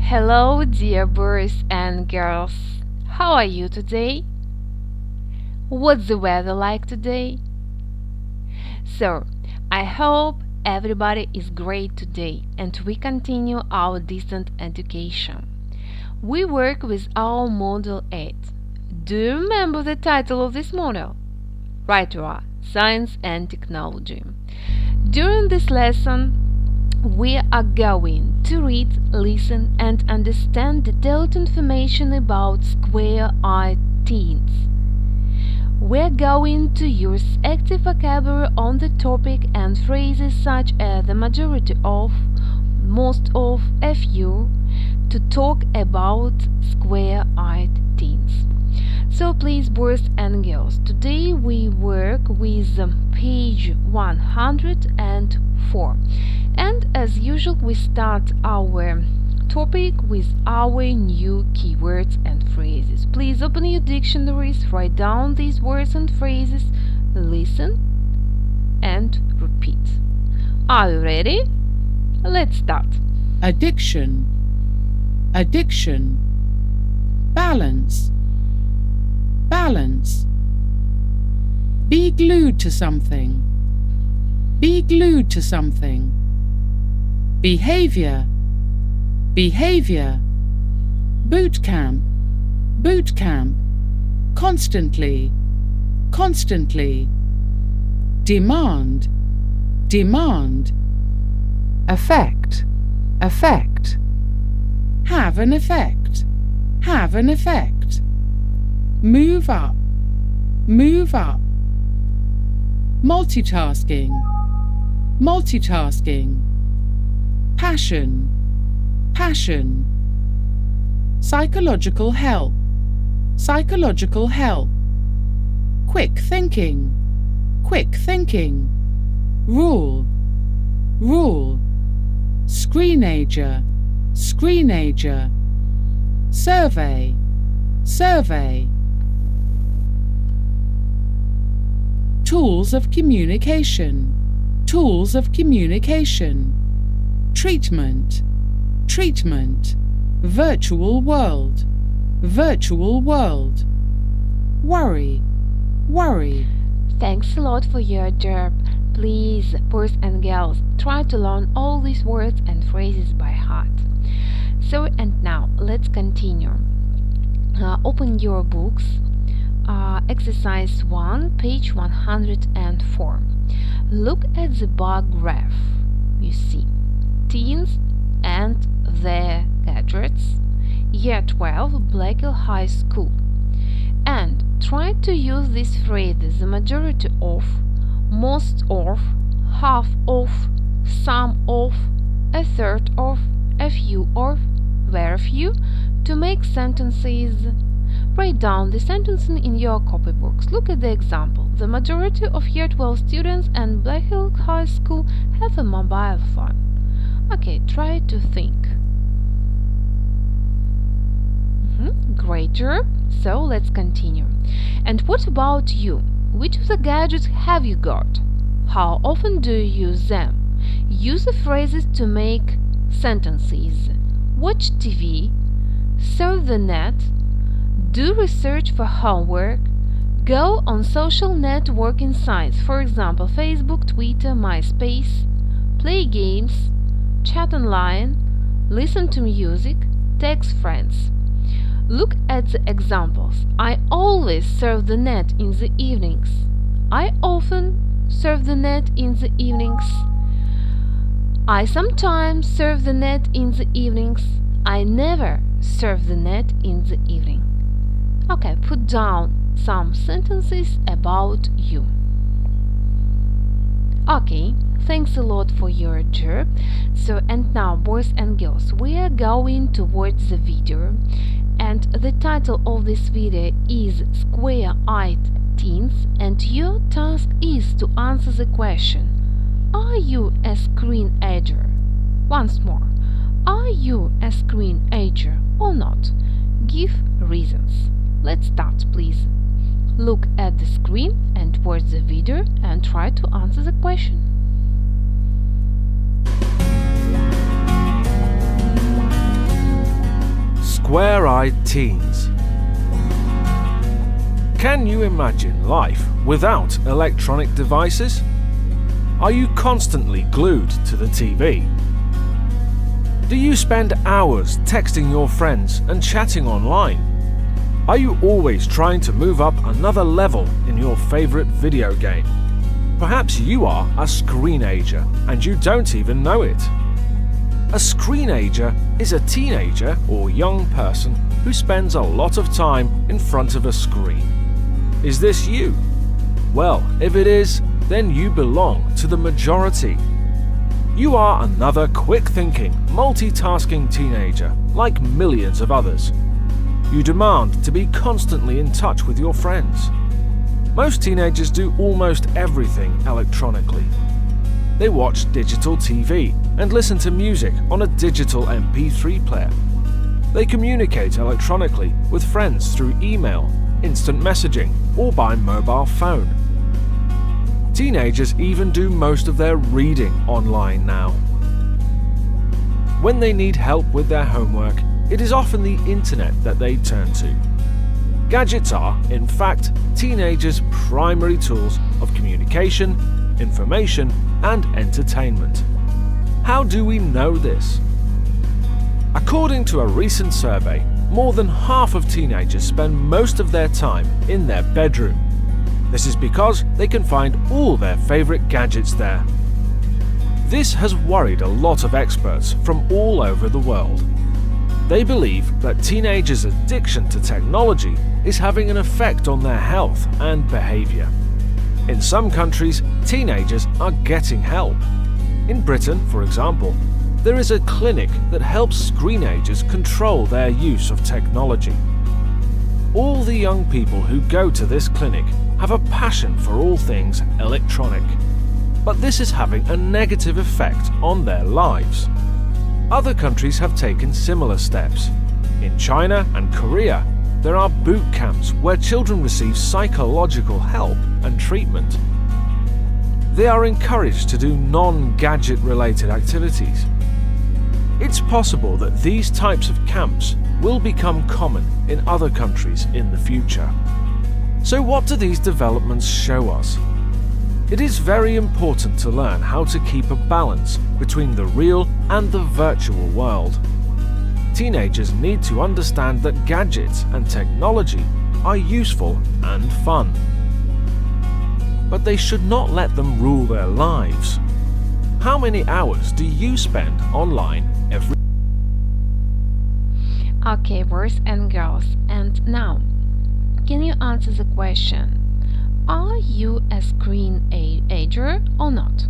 Hello, dear boys and girls. How are you today? What's the weather like today? So, I hope everybody is great today and we continue our distant education. We work with our Model 8. Do you remember the title of this model? Right, you are Science and Technology. During this lesson, we are going to read, listen, and understand detailed information about square-eyed teens. We're going to use active vocabulary on the topic and phrases such as the majority of, most of, a few to talk about square-eyed teens. So please, boys and girls, today we work with page 104. And as usual, we start our topic with our new keywords and phrases. Please open your dictionaries, write down these words and phrases, listen and repeat. Are you ready? Let's start. Addiction, addiction. Balance, balance. Be glued to something, be glued to something. Behavior, behavior. Boot camp, boot camp. Constantly, constantly. Demand, demand. Effect, effect. Have an effect, have an effect. Move up, move up. Multitasking, multitasking. Passion, passion. Psychological help, psychological help. Quick thinking, quick thinking. Rule, rule. Screenager, screenager. Survey, survey. Tools of communication, tools of communication. Treatment, treatment. Virtual world, virtual world. Worry, worry. Thanks a lot for your job. Please, boys and girls, try to learn all these words and phrases by heart. So, and now let's continue. Open your books. Exercise 1, page 104. Look at the bar graph. You see teens and their gadgets, year 12, Black Hill High School. And try to use these phrases: the majority of, most of, half of, some of, a third of, a few of, very few, to make sentences. Write down the sentences in your copybooks. Look at the example. The majority of year 12 students and Black Hill High School have a mobile phone. Okay, try to think. Great job. So let's continue. And what about you? Which of the gadgets have you got? How often do you use them? Use the phrases to make sentences. Watch TV, surf the net, do research for homework, go on social networking sites, for example, Facebook, Twitter, MySpace, play games, chat online, listen to music, text friends. Look at the examples. I always surf the net in the evenings. I often surf the net in the evenings. I sometimes surf the net in the evenings. I never surf the net in the evening. Okay, put down some sentences about you. Okay, thanks a lot for your job. So, and now, boys and girls, we are going towards the video. And the title of this video is Square-Eyed Teens, and your task is to answer the question: are you a screen-ager? Once more, are you a screen-ager or not? Give reasons. Let's start, please. Look at the screen and watch the video and try to answer the question. Square-eyed teens. Can you imagine life without electronic devices? Are you constantly glued to the TV? Do you spend hours texting your friends and chatting online? Are you always trying to move up another level in your favorite video game? Perhaps you are a screenager and you don't even know it. A screenager is a teenager or young person who spends a lot of time in front of a screen. Is this you? Well, if it is, then you belong to the majority. You are another quick-thinking, multitasking teenager like millions of others. You demand to be constantly in touch with your friends. Most teenagers do almost everything electronically. They watch digital TV and listen to music on a digital MP3 player. They communicate electronically with friends through email, instant messaging, or by mobile phone. Teenagers even do most of their reading online now. When they need help with their homework, it is often the internet that they turn to. Gadgets are, in fact, teenagers' primary tools of communication, information, and entertainment. How do we know this? According to a recent survey, more than half of teenagers spend most of their time in their bedroom. This is because they can find all their favorite gadgets there. This has worried a lot of experts from all over the world. They believe that teenagers' addiction to technology is having an effect on their health and behavior. In some countries, teenagers are getting help. In Britain, for example, there is a clinic that helps screenagers control their use of technology. All the young people who go to this clinic have a passion for all things electronic, but this is having a negative effect on their lives. Other countries have taken similar steps. In China and Korea, there are boot camps where children receive psychological help and treatment. They are encouraged to do non-gadget related activities. It's possible that these types of camps will become common in other countries in the future. So what do these developments show us? It is very important to learn how to keep a balance between the real and the virtual world. Teenagers need to understand that gadgets and technology are useful and fun. But they should not let them rule their lives. How many hours do you spend online every day? Okay, boys and girls, and now, can you answer the question? Are you a screenager or not?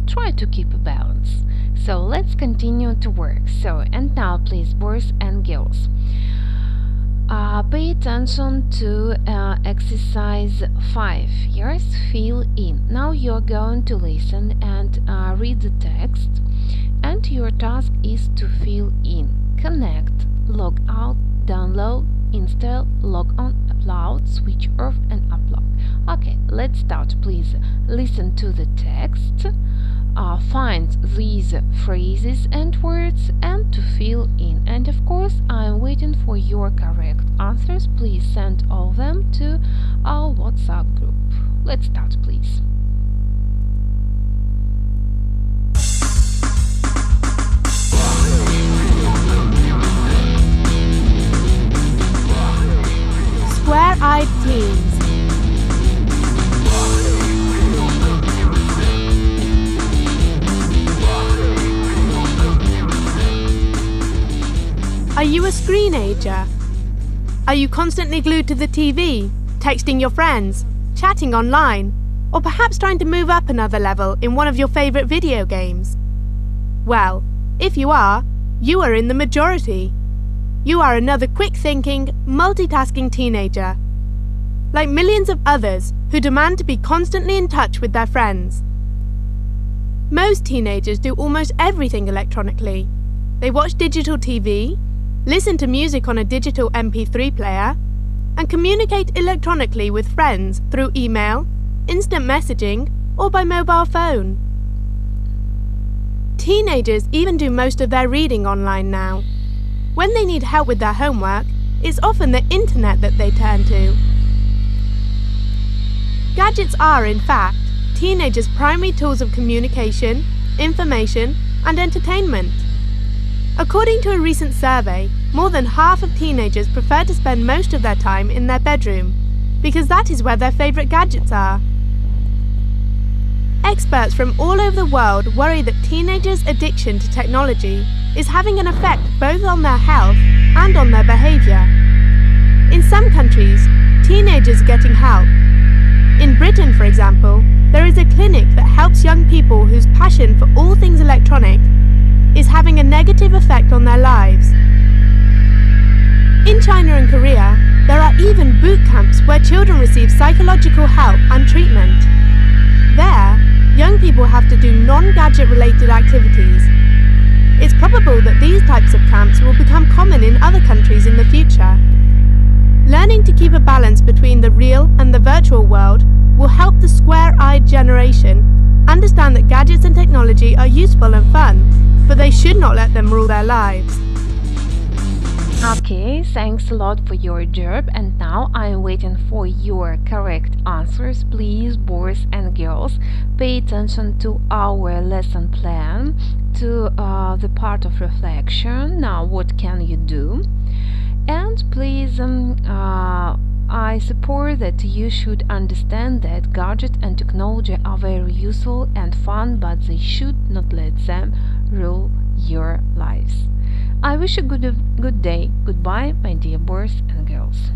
Try to keep a balance. So let's continue to work. And now please, boys and girls, pay attention to exercise 5. Yes, fill in. Now you're going to listen and read the text, and your task is to fill in. Connect, log out, download, install, log on, upload, switch off and upload. Okay, let's start. Please listen to the text, find these phrases and words and to fill in. And of course, I'm waiting for your correct answers. Please send all of them to our WhatsApp group. Let's start, please. Square-eyed teens. Are you a screenager? Are you constantly glued to the TV, texting your friends, chatting online, or perhaps trying to move up another level in one of your favorite video games? Well, if you are in the majority. You are another quick-thinking, multitasking teenager, like millions of others who demand to be constantly in touch with their friends. Most teenagers do almost everything electronically. They watch digital TV, listen to music on a digital MP3 player, and communicate electronically with friends through email, instant messaging, or by mobile phone. Teenagers even do most of their reading online now. When they need help with their homework, it's often the internet that they turn to. Gadgets are, in fact, teenagers' primary tools of communication, information, and entertainment. According to a recent survey, more than half of teenagers prefer to spend most of their time in their bedroom, because that is where their favourite gadgets are. Experts from all over the world worry that teenagers' addiction to technology is having an effect both on their health and on their behaviour. In some countries, teenagers are getting help. In Britain, for example, there is a clinic that helps young people whose passion for all things electronic is having a negative effect on their lives. In China and Korea, there are even boot camps where children receive psychological help and treatment. There, young people have to do non-gadget related activities. It's probable that these types of camps will become common in other countries in the future. Learning to keep a balance between the real and the virtual world will help the square-eyed generation understand that gadgets and technology are useful and fun, but they should not let them rule their lives. Okay, thanks a lot for your job, and now I'm waiting for your correct answers. Please, boys and girls, pay attention to our lesson plan, to the part of reflection. Now, what can you do? And please, I support that you should understand that gadgets and technology are very useful and fun, but they should not let them rule your lives. I wish you a good day. Goodbye, my dear boys and girls.